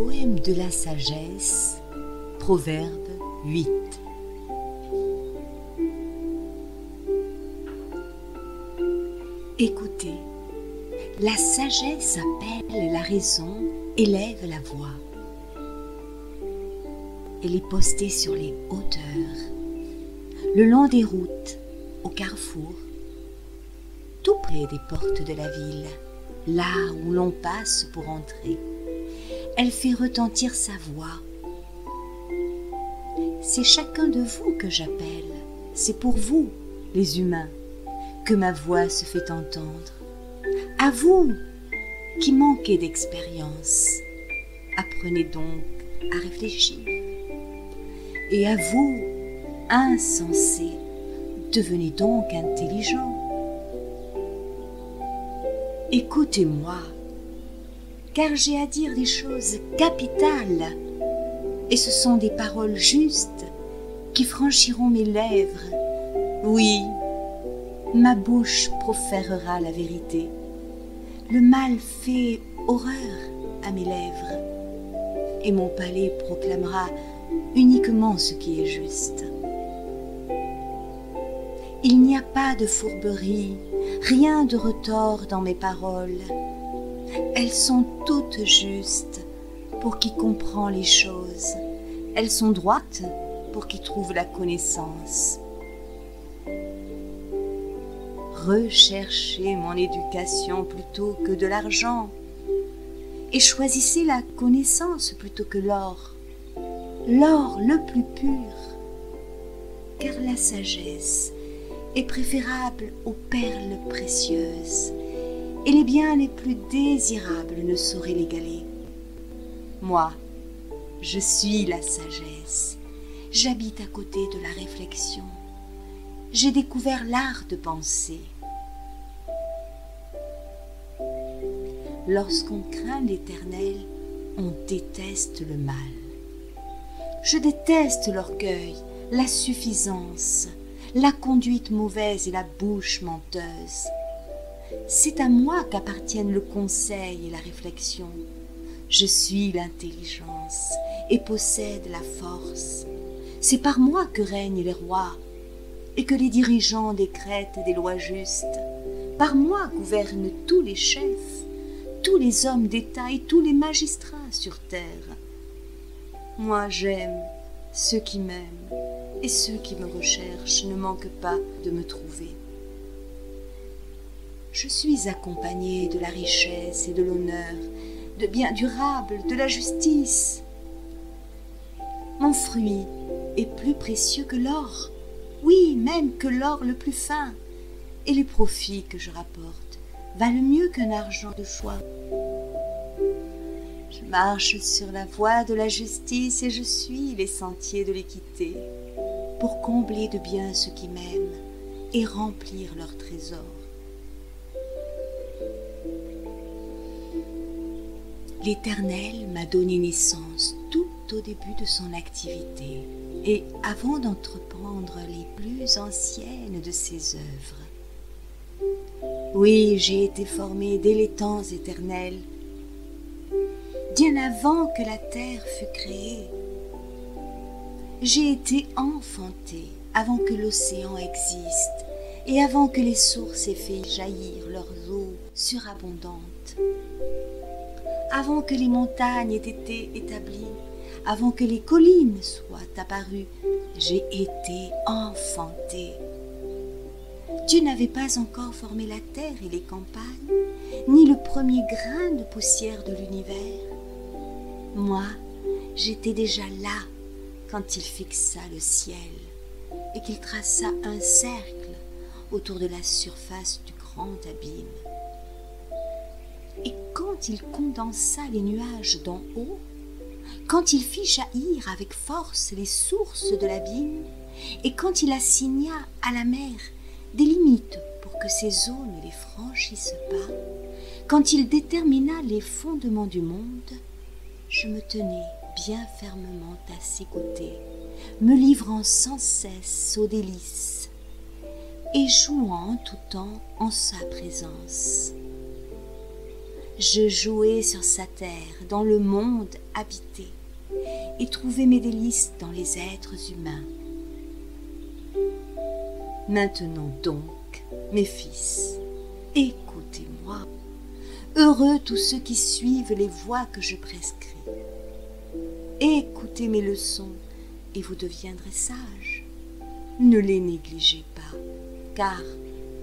Poème de la sagesse, Proverbe 8. Écoutez, la sagesse appelle la raison, élève la voix. Elle est postée sur les hauteurs, le long des routes, au carrefour, tout près des portes de la ville, là où l'on passe pour entrer. Elle fait retentir sa voix. C'est chacun de vous que j'appelle, c'est pour vous, les humains, que ma voix se fait entendre. À vous, qui manquez d'expérience, apprenez donc à réfléchir. Et à vous, insensés, devenez donc intelligents. Écoutez-moi, car j'ai à dire des choses capitales, et ce sont des paroles justes qui franchiront mes lèvres. Oui, ma bouche proférera la vérité. Le mal fait horreur à mes lèvres, et mon palais proclamera uniquement ce qui est juste. Il n'y a pas de fourberie, rien de retors dans mes paroles. Elles sont toutes justes pour qui comprend les choses. Elles sont droites pour qui trouve la connaissance. Recherchez mon éducation plutôt que de l'argent, et choisissez la connaissance plutôt que l'or le plus pur, car la sagesse est préférable aux perles précieuses, et les biens les plus désirables ne sauraient l'égaler. Moi, je suis la sagesse, j'habite à côté de la réflexion, j'ai découvert l'art de penser. Lorsqu'on craint l'Éternel, on déteste le mal. Je déteste l'orgueil, la suffisance, la conduite mauvaise et la bouche menteuse. C'est à moi qu'appartiennent le conseil et la réflexion. Je suis l'intelligence et possède la force. C'est par moi que règnent les rois et que les dirigeants décrètent des lois justes. Par moi gouvernent tous les chefs, tous les hommes d'État et tous les magistrats sur terre. Moi j'aime ceux qui m'aiment, et ceux qui me recherchent ne manquent pas de me trouver. Je suis accompagnée de la richesse et de l'honneur, de biens durables, de la justice. Mon fruit est plus précieux que l'or, oui, même que l'or le plus fin, et les profits que je rapporte valent mieux qu'un argent de choix. Je marche sur la voie de la justice et je suis les sentiers de l'équité, pour combler de bien ceux qui m'aiment et remplir leurs trésors. L'Éternel m'a donné naissance tout au début de son activité et avant d'entreprendre les plus anciennes de ses œuvres. Oui, j'ai été formé dès les temps éternels, bien avant que la terre fût créée. J'ai été enfanté avant que l'océan existe et avant que les sources aient fait jaillir leurs eaux surabondantes. Avant que les montagnes aient été établies, avant que les collines soient apparues, j'ai été enfanté. Dieu n'avait pas encore formé la terre et les campagnes, ni le premier grain de poussière de l'univers. Moi, j'étais déjà là quand il fixa le ciel et qu'il traça un cercle autour de la surface du grand abîme. Et quand il condensa les nuages d'en haut, quand il fit jaillir avec force les sources de l'abîme, et quand il assigna à la mer des limites pour que ses eaux ne les franchissent pas, quand il détermina les fondements du monde, je me tenais bien fermement à ses côtés, me livrant sans cesse aux délices et jouant en tout temps en sa présence. Je jouais sur sa terre, dans le monde habité, et trouvais mes délices dans les êtres humains. Maintenant donc, mes fils, écoutez-moi. Heureux tous ceux qui suivent les voies que je prescris. Écoutez mes leçons et vous deviendrez sages. Ne les négligez pas, car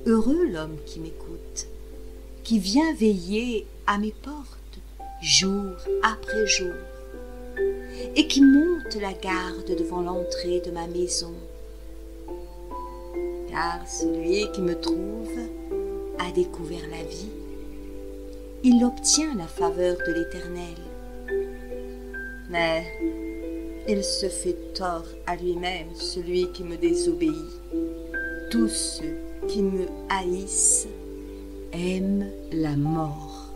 heureux l'homme qui m'écoute, qui vient veiller à mes portes jour après jour, et qui monte la garde devant l'entrée de ma maison. Car celui qui me trouve a découvert la vie, il obtient la faveur de l'Éternel. Mais il se fait tort à lui-même, celui qui me désobéit. Tous ceux qui me haïssent aiment la mort.